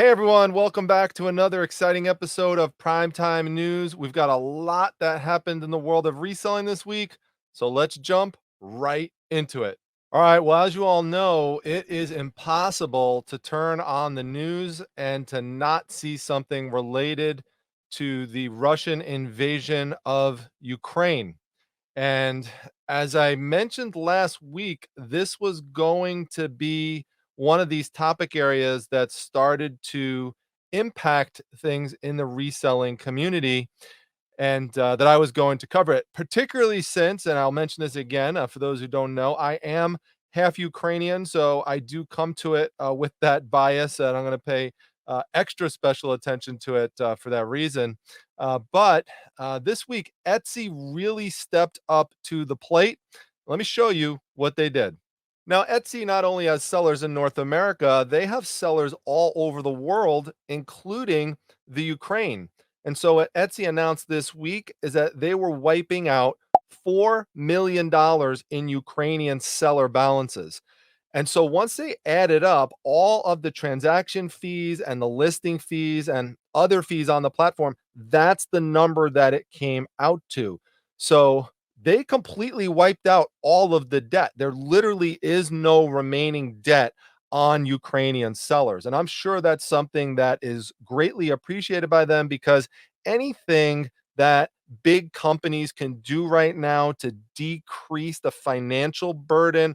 Hey everyone, welcome back to another exciting episode of Primetime News. We've got a lot that happened in the world of reselling this week, so let's jump right into it. All right, well, as you all know, it is impossible to turn on the news and to not see something related to the Russian invasion of Ukraine. And as I mentioned last week, this was going to be one of these topic areas that started to impact things in the reselling community and that I was going to cover it, particularly since, and I'll mention this again for those who don't know, I am half Ukrainian, so I do come to it with that bias, and I'm going to pay extra special attention to it for that reason. But this week, Etsy really stepped up to the plate. Let me show you what they did. Now, Etsy not only has sellers in North America, they have sellers all over the world, including the Ukraine. And so what Etsy announced this week is that they were wiping out $4 million in Ukrainian seller balances. And so once they added up all of the transaction fees and the listing fees and other fees on the platform, that's the number that it came out to. So they completely wiped out all of the debt. There literally is no remaining debt on Ukrainian sellers. And I'm sure that's something that is greatly appreciated by them because anything that big companies can do right now to decrease the financial burden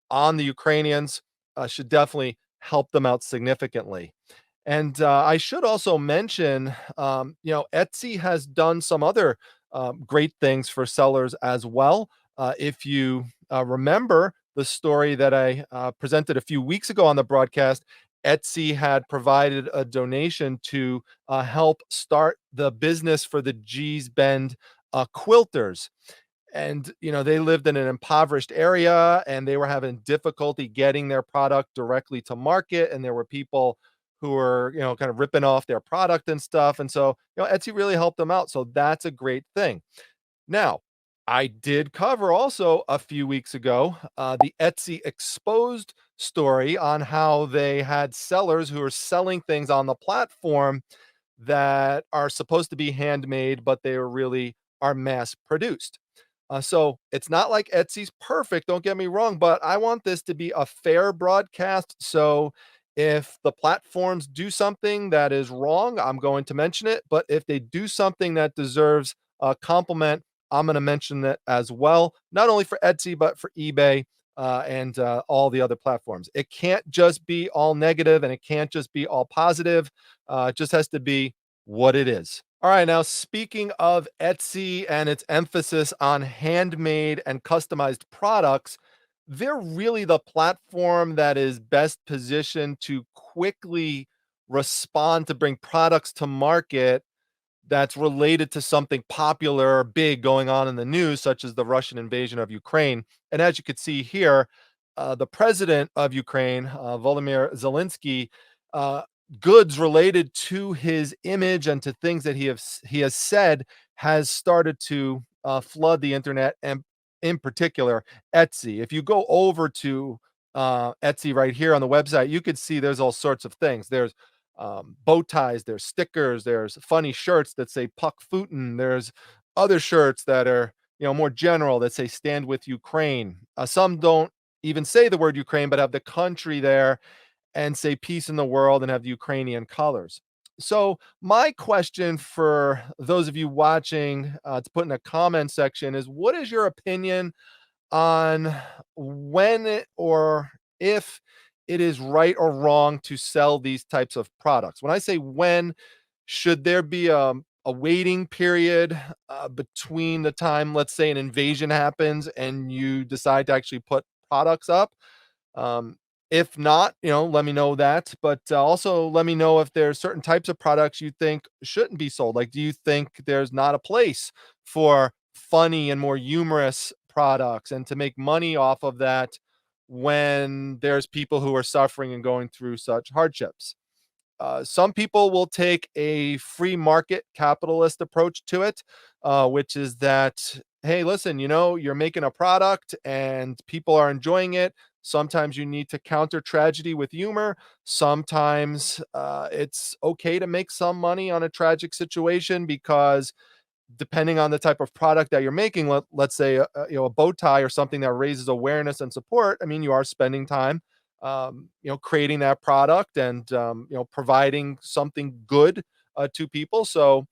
on the Ukrainians should definitely help them out significantly. And I should also mention, Etsy has done some other great things for sellers as well. If you remember the story that I presented a few weeks ago on the broadcast, Etsy had provided a donation to help start the business for the G's Bend quilters. And they lived in an impoverished area and they were having difficulty getting their product directly to market, and there were people who were kind of ripping off their product and stuff. And so Etsy really helped them out, so that's a great thing. Now, I did cover also a few weeks ago the Etsy exposed story on how they had sellers who are selling things on the platform that are supposed to be handmade, but they really are mass produced. So it's not like Etsy's perfect, don't get me wrong, but I want this to be a fair broadcast. So if the platforms do something that is wrong, I'm going to mention it. But if they do something that deserves a compliment, I'm going to mention that as well, not only for Etsy, but for eBay and all the other platforms. It can't just be all negative and it can't just be all positive. It just has to be what it is. All right, now speaking of Etsy and its emphasis on handmade and customized products, they're really the platform that is best positioned to quickly respond to bring products to market that's related to something popular or big going on in the news, such as the Russian invasion of Ukraine. And as you could see here, the president of Ukraine, Volodymyr Zelensky, uh, goods related to his image and to things that he has said has started to flood the internet, and in particular Etsy. If you go over to Etsy right here on the website, you could see there's all sorts of things. There's bow ties, there's stickers, there's funny shirts that say Puck Putin, there's other shirts that are more general that say stand with Ukraine. Some don't even say the word Ukraine, but have the country there and say peace in the world and have the Ukrainian colors. So my question for those of you watching to put in a comment section is, what is your opinion on or if it is right or wrong to sell these types of products? When I say when, should there be a waiting period between the time, let's say, an invasion happens and you decide to actually put products up? Um, if not, let me know that. But also let me know if there's certain types of products you think shouldn't be sold. Like, do you think there's not a place for funny and more humorous products and to make money off of that when there's people who are suffering and going through such hardships? Some people will take a free market capitalist approach to it, which is that, hey, listen, you're making a product and people are enjoying it. Sometimes you need to counter tragedy with humor. Sometimes it's okay to make some money on a tragic situation because depending on the type of product that you're making, let's say a bow tie or something that raises awareness and support. I mean, you are spending time, creating that product and providing something good to people. So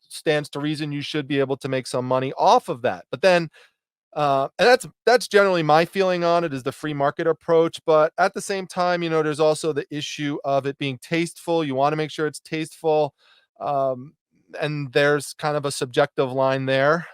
stands to reason you should be able to make some money off of that. But then and that's generally my feeling on it is the free market approach. But at the same time, there's also the issue of it being tasteful. You want to make sure it's tasteful. Um, and there's kind of a subjective line there.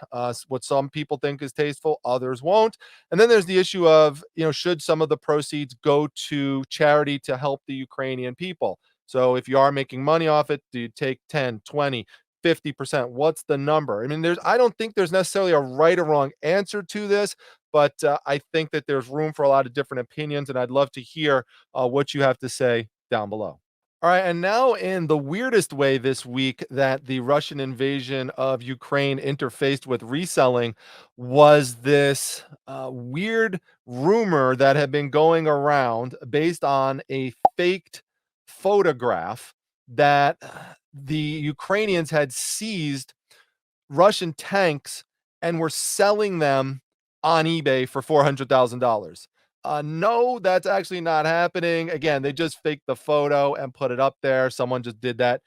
What some people think is tasteful, others won't. And then there's the issue of, should some of the proceeds go to charity to help the Ukrainian people? So if you are making money off it, do you take 10, 20, 50%? What's the number? I mean, I don't think there's necessarily a right or wrong answer to this, but I think that there's room for a lot of different opinions, and I'd love to hear what you have to say down below. All right, and now in the weirdest way this week that the Russian invasion of Ukraine interfaced with reselling was this weird rumor that had been going around based on a faked photograph that the Ukrainians had seized Russian tanks and were selling them on eBay for $400,000. No, that's actually not happening. Again, they just faked the photo and put it up there. Someone just did that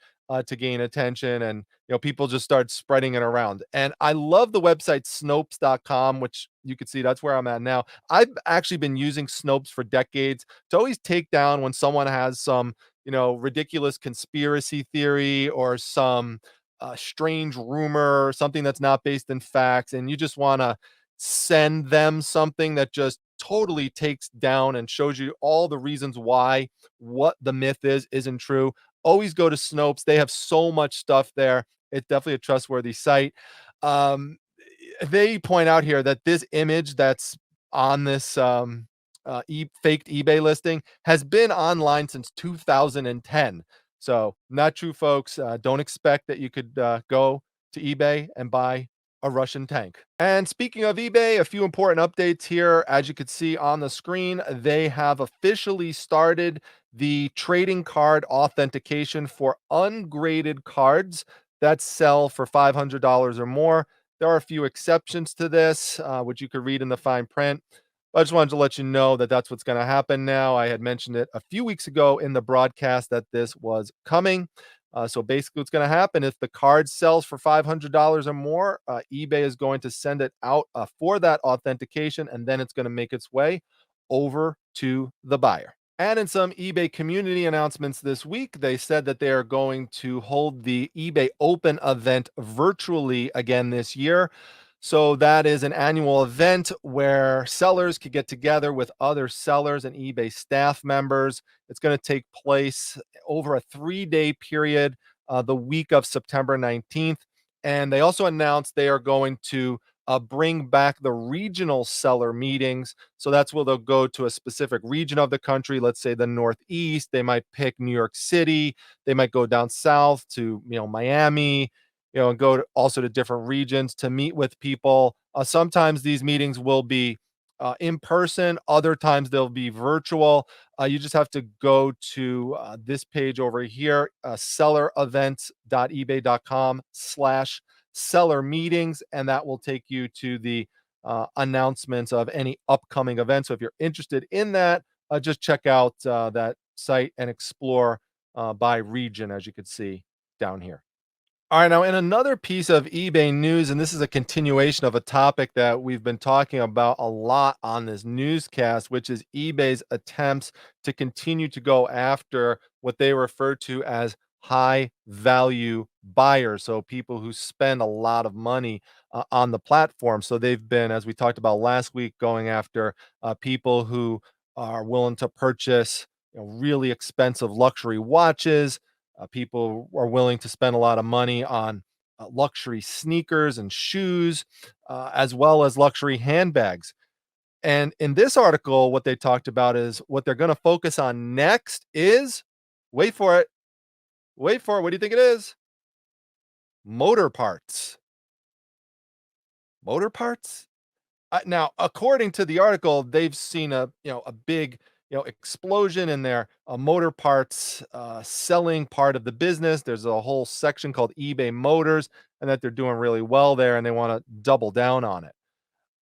to gain attention, and people just start spreading it around. And I love the website Snopes.com, which you can see that's where I'm at now. I've actually been using Snopes for decades to always take down when someone has some ridiculous conspiracy theory or some strange rumor, something that's not based in facts, and you just want to send them something that just totally takes down and shows you all the reasons why what the myth is isn't true. Always go to Snopes. They have so much stuff there. It's definitely a trustworthy site. Um, they point out here that this image that's on this faked eBay listing has been online since 2010. So not true, folks. Don't expect that you could go to eBay and buy a Russian tank. And speaking of eBay, a few important updates here. As you can see on the screen, they have officially started the trading card authentication for ungraded cards that sell for $500 or more. There are a few exceptions to this, which you could read in the fine print. I just wanted to let you know that that's what's going to happen now. I had mentioned it a few weeks ago in the broadcast that this was coming. So basically, what's going to happen if the card sells for $500 or more, eBay is going to send it out for that authentication, and then it's going to make its way over to the buyer. And in some eBay community announcements this week, they said that they are going to hold the eBay Open event virtually again this year. So that is an annual event where sellers could get together with other sellers and eBay staff members. It's going to take place over a 3-day period, the week of September 19th. And they also announced they are going to bring back the regional seller meetings. So that's where they'll go to a specific region of the country. Let's say the Northeast. They might pick New York City. They might go down south to Miami, and go also to different regions to meet with people. Sometimes these meetings will be in person. Other times they'll be virtual. You just have to go to this page over here, sellerevents.ebay.com/seller meetings, and that will take you to the announcements of any upcoming events. So if you're interested in that, just check out that site and explore by region, as you can see down here. All right, now in another piece of eBay news, and this is a continuation of a topic that we've been talking about a lot on this newscast, which is eBay's attempts to continue to go after what they refer to as high value buyers. So people who spend a lot of money on the platform. So they've been, as we talked about last week, going after people who are willing to purchase really expensive luxury watches. People are willing to spend a lot of money on luxury sneakers and shoes, as well as luxury handbags. And in this article, what they talked about is what they're going to focus on next is, wait for it, wait for it. What do you think it is? Motor parts. Motor parts? Now, according to the article, they've seen a big explosion in their motor parts selling part of the business. There's a whole section called eBay Motors, and that they're doing really well there, and they want to double down on it.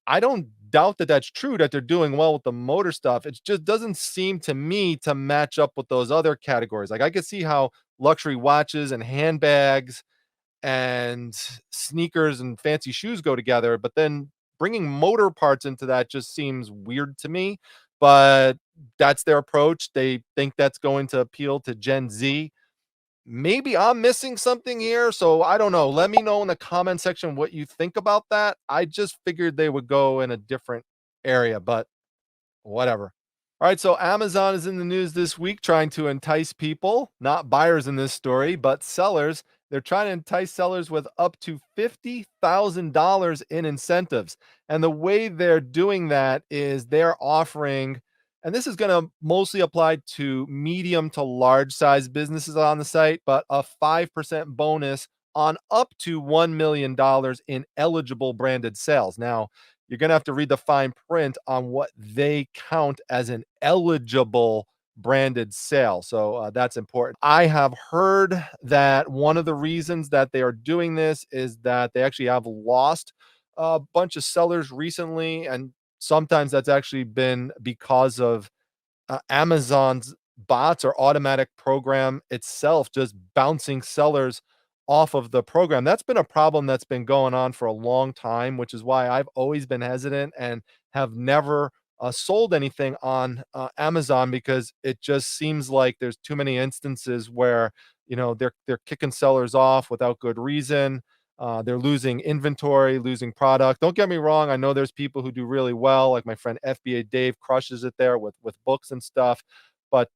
I don't doubt that that's true that they're doing well with the motor stuff. It just doesn't seem to me to match up with those other categories. Like I could see how luxury watches and handbags and sneakers and fancy shoes go together, but then bringing motor parts into that just seems weird to me. But that's their approach. They think that's going to appeal to Gen Z. Maybe I'm missing something here, so I don't know. Let me know in the comment section what you think about that. I just figured they would go in a different area, but whatever. All right, so Amazon is in the news this week trying to entice people, not buyers in this story, but sellers. They're trying to entice sellers with up to $50,000 in incentives. And the way they're doing that is they're offering, and this is going to mostly apply to medium to large size businesses on the site, but a 5% bonus on up to $1 million in eligible branded sales. Now, you're gonna have to read the fine print on what they count as an eligible branded sale. So that's important. I have heard that one of the reasons that they are doing this is that they actually have lost a bunch of sellers recently, and sometimes that's actually been because of Amazon's bots or automatic program itself just bouncing sellers off of the program. That's been a problem that's been going on for a long time, which is why I've always been hesitant and have never sold anything on Amazon, because it just seems like there's too many instances where they're kicking sellers off without good reason. They're losing inventory, losing product. Don't get me wrong. I know there's people who do really well, like my friend FBA Dave crushes it there with books and stuff. But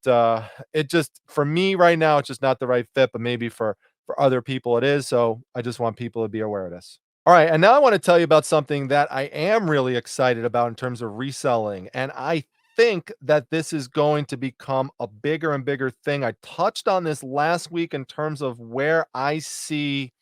it just for me right now, it's just not the right fit. But maybe for other people it is. So I just want people to be aware of this. All right, and now I want to tell you about something that I am really excited about in terms of reselling, and I think that this is going to become a bigger and bigger thing. I touched on this last week in terms of where I see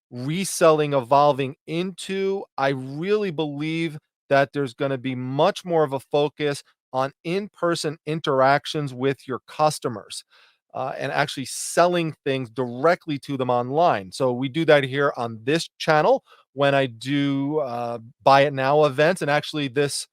reselling evolving into. I really believe that there's going to be much more of a focus on in-person interactions with your customers. And actually selling things directly to them online. So we do that here on this channel when I do buy it now events. And actually, this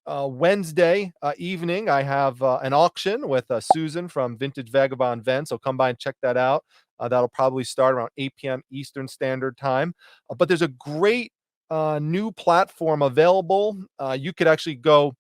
Wednesday evening, I have an auction with Susan from Vintage Vagabond Vent. So come by and check that out. That'll probably start around 8 p.m. Eastern Standard Time. But there's a great new platform available. You could actually go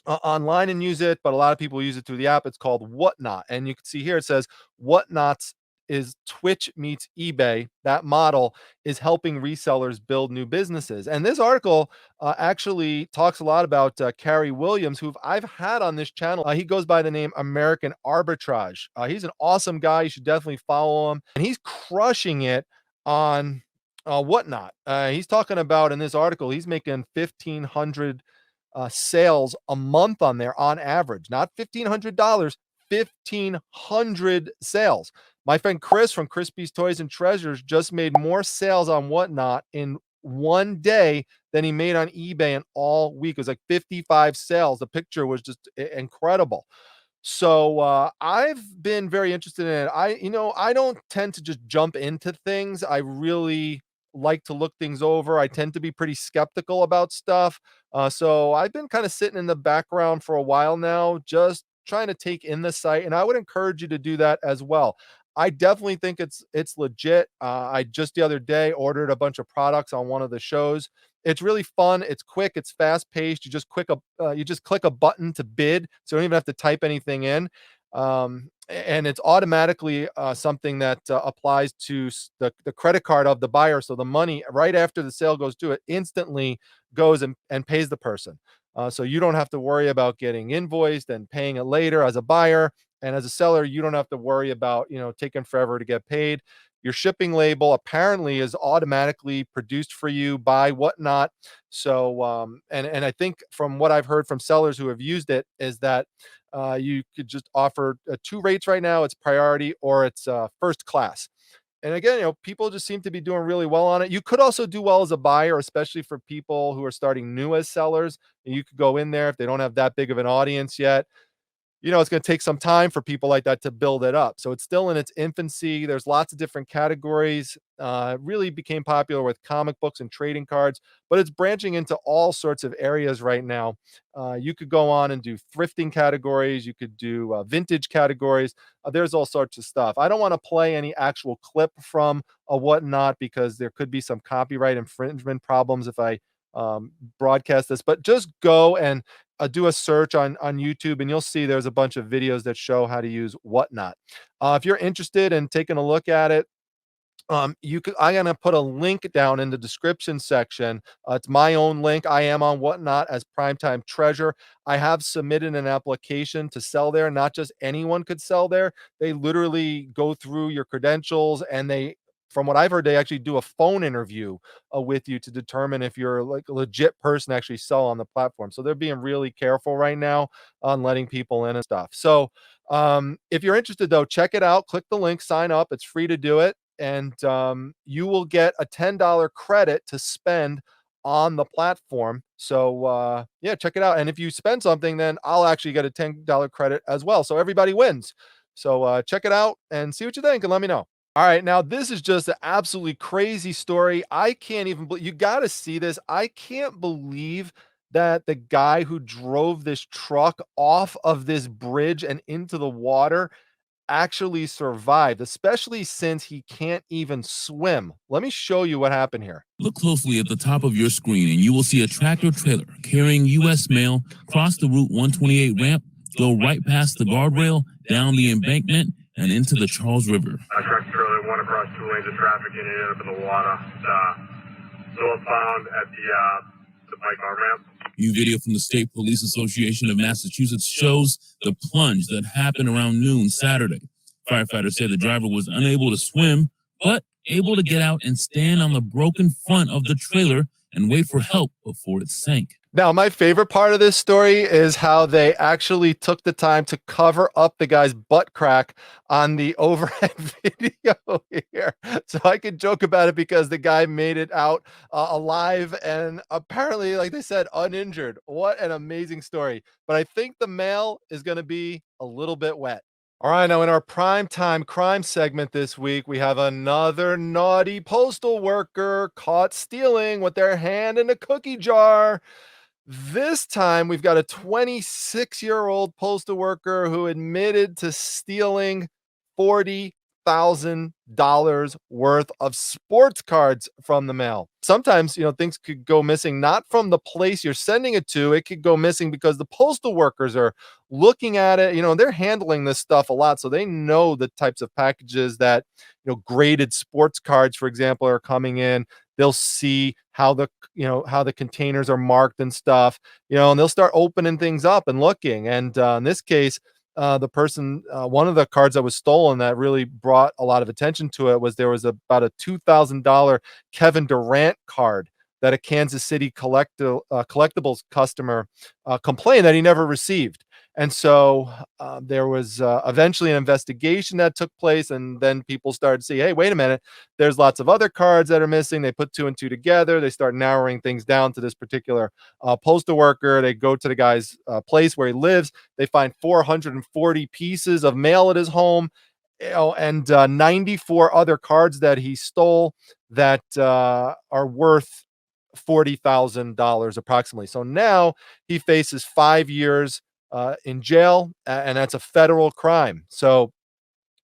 online and use it, but a lot of people use it through the app. It's called Whatnot. And you can see here it says Whatnot's is Twitch meets eBay. That model is helping resellers build new businesses. And this article actually talks a lot about Carrie Williams, who I've had on this channel. He goes by the name American Arbitrage. He's an awesome guy. You should definitely follow him. And he's crushing it on Whatnot. He's talking about in this article, he's making 1,500 sales a month on there on average, not $1,500, 1,500 sales. My friend Chris from Crispy's Toys and Treasures just made more sales on Whatnot in one day than he made on eBay in all week. It was like 55 sales. The picture was just incredible. So I've been very interested in it. I don't tend to just jump into things. I really like to look things over. I tend to be pretty skeptical about stuff. So I've been kind of sitting in the background for a while now, just trying to take in the site. And I would encourage you to do that as well. I definitely think it's legit. I just the other day ordered a bunch of products on one of the shows. It's really fun. It's quick. It's fast paced. You just click a button to bid, so you don't even have to type anything in. And it's automatically something that applies to the credit card of the buyer. So the money right after the sale goes to it instantly goes and pays the person. So you don't have to worry about getting invoiced and paying it later as a buyer. And as a seller, you don't have to worry about taking forever to get paid. Your shipping label apparently is automatically produced for you by Whatnot. So, and I think from what I've heard from sellers who have used it is that you could just offer two rates right now. It's priority or it's first class. And again, people just seem to be doing really well on it. You could also do well as a buyer, especially for people who are starting new as sellers. And you could go in there if they don't have that big of an audience yet. It's going to take some time for people like that to build it up. So it's still in its infancy. There's lots of different categories. It really became popular with comic books and trading cards, but it's branching into all sorts of areas right now. You could go on and do thrifting categories. You could do vintage categories. There's all sorts of stuff. I don't want to play any actual clip from a whatnot because there could be some copyright infringement problems if I broadcast this, but just go and do a search on YouTube, and you'll see there's a bunch of videos that show how to use whatnot. If you're interested in taking a look at it, I'm gonna put a link down in the description section. It's my own link. I am on Whatnot as Primetime Treasure. I have submitted an application to sell there. Not just anyone could sell there. They literally go through your credentials, and from what I've heard, they actually do a phone interview with you to determine if you're like a legit person to actually sell on the platform. So they're being really careful right now on letting people in and stuff. So if you're interested though, check it out. Click the link, sign up. It's free to do it, and you will get a $10 credit to spend on the platform. So yeah, check it out. And if you spend something, then I'll actually get a $10 credit as well. So everybody wins. So check it out and see what you think and let me know. All right, now this is just an absolutely crazy story. I can't even believe, you got to see this. I can't believe that the guy who drove this truck off of this bridge and into the water actually survived, especially since he can't even swim. Let me show you what happened here. Look closely at the top of your screen and you will see a tractor trailer carrying U.S. mail cross the Route 128 ramp, go right past the guardrail, down the embankment, and into the Charles River. Tractor trailer went across 2 lanes of traffic and ended up in the water. Still found at the bike on ramp. New video from the State Police Association of Massachusetts shows the plunge that happened around noon Saturday. Firefighters say the driver was unable to swim, but able to get out and stand on the broken front of the trailer and wait for help before it sank. Now, my favorite part of this story is how they actually took the time to cover up the guy's butt crack on the overhead video here. So I could joke about it because the guy made it out alive and apparently, like they said, uninjured. What an amazing story. But I think the mail is going to be a little bit wet. All right, now in our primetime crime segment this week, we have another naughty postal worker caught stealing with their hand in a cookie jar. This time, we've got a 26-year-old postal worker who admitted to stealing $40,000 worth of sports cards from the mail. Sometimes, things could go missing, not from the place you're sending it to. It could go missing because the postal workers are looking at it. They're handling this stuff a lot, so they know the types of packages that, graded sports cards, for example, are coming in. They'll see how the containers are marked and stuff, and they'll start opening things up and looking. And in this case, the person, one of the cards that was stolen that really brought a lot of attention to it was there was about a $2,000 Kevin Durant card that a Kansas City collectibles customer complained that he never received. And so there was eventually an investigation that took place, and then people started to see, hey, wait a minute, there's lots of other cards that are missing. They put two and two together. They start narrowing things down to this particular postal worker. They go to the guy's place where he lives. They find 440 pieces of mail at his home, and 94 other cards that he stole that are worth $40,000 approximately. So now he faces 5 years in jail, and that's a federal crime. So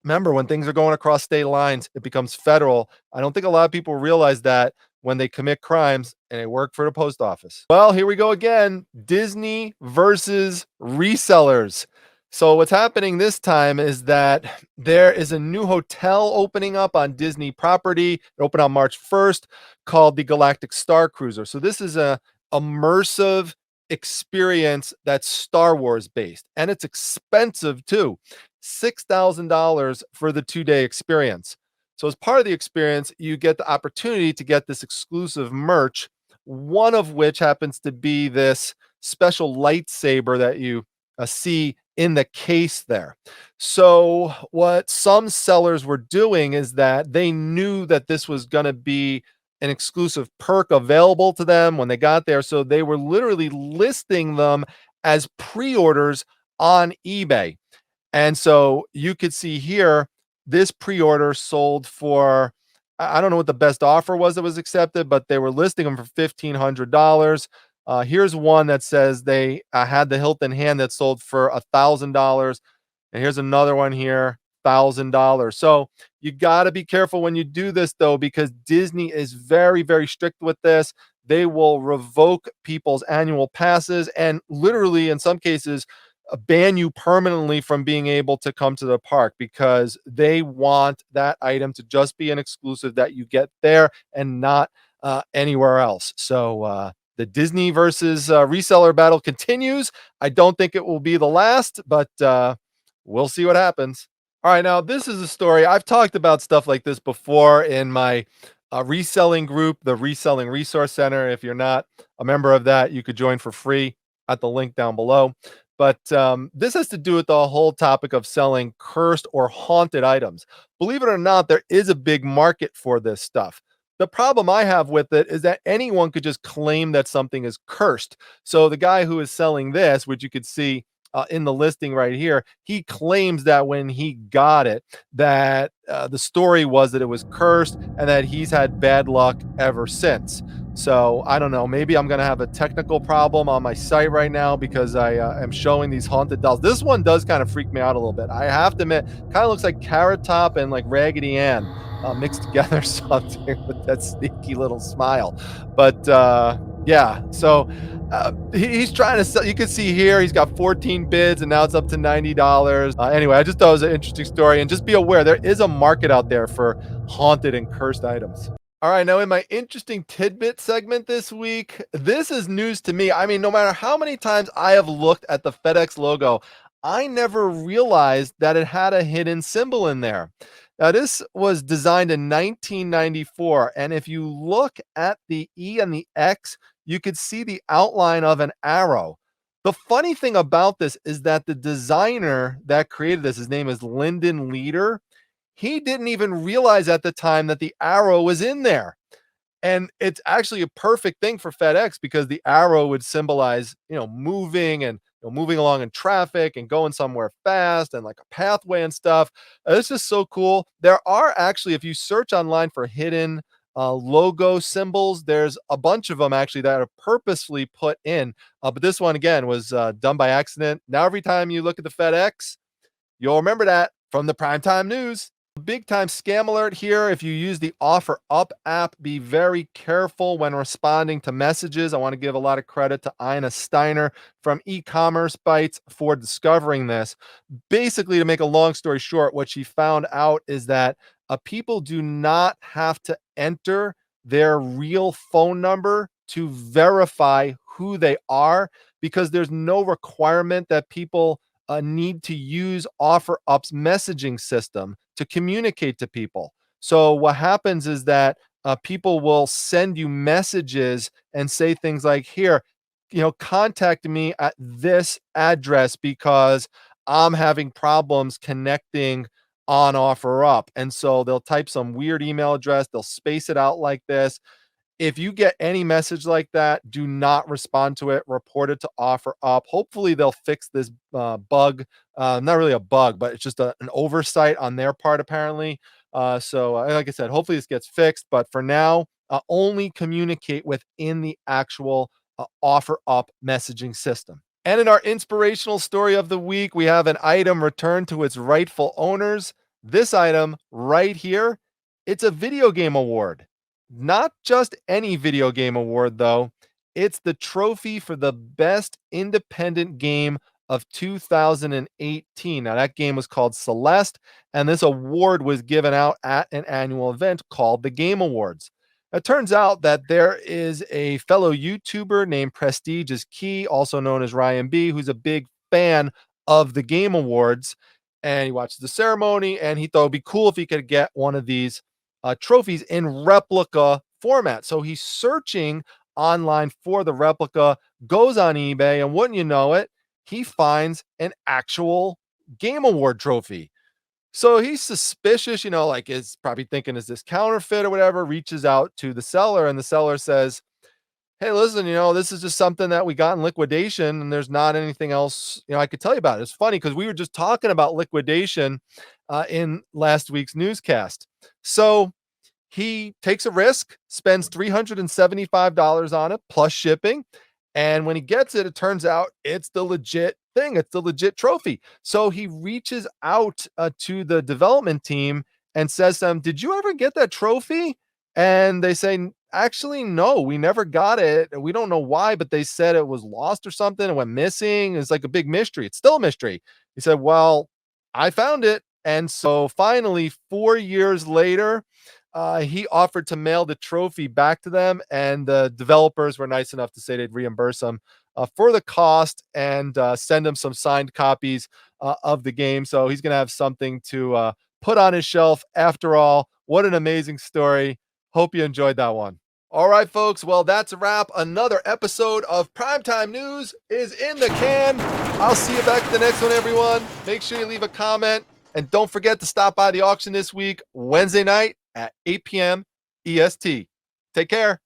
remember, when things are going across state lines, it becomes federal. I don't think a lot of people realize that when they commit crimes and they work for the post office. Well, here we go again. Disney versus resellers. So what's happening this time is that there is a new hotel opening up on Disney property. It opened on March 1st, called the Galactic Star Cruiser. So this is a immersive experience that's Star Wars based, and it's expensive too. $6,000 for the 2-day experience. So as part of the experience, you get the opportunity to get this exclusive merch, one of which happens to be this special lightsaber that you see in the case there. So what some sellers were doing is that they knew that this was going to be an exclusive perk available to them when they got there. So they were literally listing them as pre-orders on eBay. And so you could see here, this pre-order sold for, I don't know what the best offer was that was accepted, but they were listing them for $1,500. Here's one that says they had the hilt in hand that sold for $1,000. And here's another one here, $1,000. So you got to be careful when you do this, though, because Disney is very, very strict with this. They will revoke people's annual passes and literally, in some cases, ban you permanently from being able to come to the park because they want that item to just be an exclusive that you get there and not anywhere else. So the Disney versus reseller battle continues. I don't think it will be the last, but we'll see what happens. All right, now this is a story. I've talked about stuff like this before in my reselling group, the Reselling Resource Center. If you're not a member of that, you could join for free at the link down below. But this has to do with the whole topic of selling cursed or haunted items. Believe it or not, there is a big market for this stuff. The problem I have with it is that anyone could just claim that something is cursed. So the guy who is selling this, which you could see in the listing right here, he claims that when he got it, that the story was that it was cursed and that he's had bad luck ever since. So I don't know, maybe I'm going to have a technical problem on my site right now because I am showing these haunted dolls. This one does kind of freak me out a little bit. I have to admit, kind of looks like Carrot Top and like Raggedy Ann mixed together something with that sneaky little smile. But yeah, so he's trying to sell. You can see here he's got 14 bids and now it's up to $90. Anyway, I just thought it was an interesting story, and just be aware there is a market out there for haunted and cursed items. All right, now in my interesting tidbit segment this week, this is news to me. I mean, no matter how many times I have looked at the FedEx logo, I never realized that it had a hidden symbol in there. Now, this was designed in 1994, and if you look at the E and the X, you could see the outline of an arrow. The funny thing about this is that the designer that created this, his name is Lyndon Leader, he didn't even realize at the time that the arrow was in there. And it's actually a perfect thing for FedEx because the arrow would symbolize, moving and moving along in traffic and going somewhere fast and like a pathway and stuff. It's just so cool. There are actually, if you search online for hidden logo symbols, there's a bunch of them actually that are purposefully put in. But this one, again, was done by accident. Now, every time you look at the FedEx, you'll remember that from the primetime news. Big time scam alert here. If you use the OfferUp app, be very careful when responding to messages. I want to give a lot of credit to Ina Steiner from E-commerce Bytes for discovering this. Basically, to make a long story short, what she found out is that people do not have to enter their real phone number to verify who they are, because there's no requirement that people need to use OfferUp's messaging system to communicate to people. So what happens is that people will send you messages and say things like, here, contact me at this address because I'm having problems connecting on OfferUp. And so they'll type some weird email address, they'll space it out like this. If you get any message like that, do not respond to it. Report it to OfferUp. Hopefully, they'll fix this bug. Not really a bug, but it's just an oversight on their part, apparently. So, like I said, hopefully this gets fixed. But for now, only communicate within the actual OfferUp messaging system. And in our inspirational story of the week, we have an item returned to its rightful owners. This item right here, it's a video game award. Not just any video game award, though. It's the trophy for the best independent game of 2018. Now, that game was called Celeste, and this award was given out at an annual event called the Game Awards. It turns out that there is a fellow YouTuber named Prestige is Key, also known as Ryan B, who's a big fan of the Game Awards. And he watched the ceremony, and he thought it'd be cool if he could get one of these trophies in replica format. So he's searching online for the replica, goes on eBay, and wouldn't you know it, he finds an actual Game Award trophy. So he's suspicious, like is probably thinking, is this counterfeit or whatever? Reaches out to the seller, and the seller says, hey, listen, this is just something that we got in liquidation, and there's not anything else, I could tell you about it. It's funny because we were just talking about liquidation in last week's newscast. So he takes a risk, spends $375 on it plus shipping. And when he gets it, it turns out it's the legit thing. It's the legit trophy. So he reaches out to the development team and says to them, did you ever get that trophy? And they say, actually, no, we never got it. We don't know why, but they said it was lost or something. It went missing. It's like a big mystery. It's still a mystery. He said, well, I found it. And so finally, 4 years later, he offered to mail the trophy back to them, and the developers were nice enough to say they'd reimburse him for the cost and send him some signed copies of the game. So he's going to have something to put on his shelf. After all, what an amazing story. Hope you enjoyed that one. All right, folks. Well, that's a wrap. Another episode of Primetime News is in the can. I'll see you back at the next one, everyone. Make sure you leave a comment. And don't forget to stop by the auction this week, Wednesday night at 8 p.m. EST. Take care.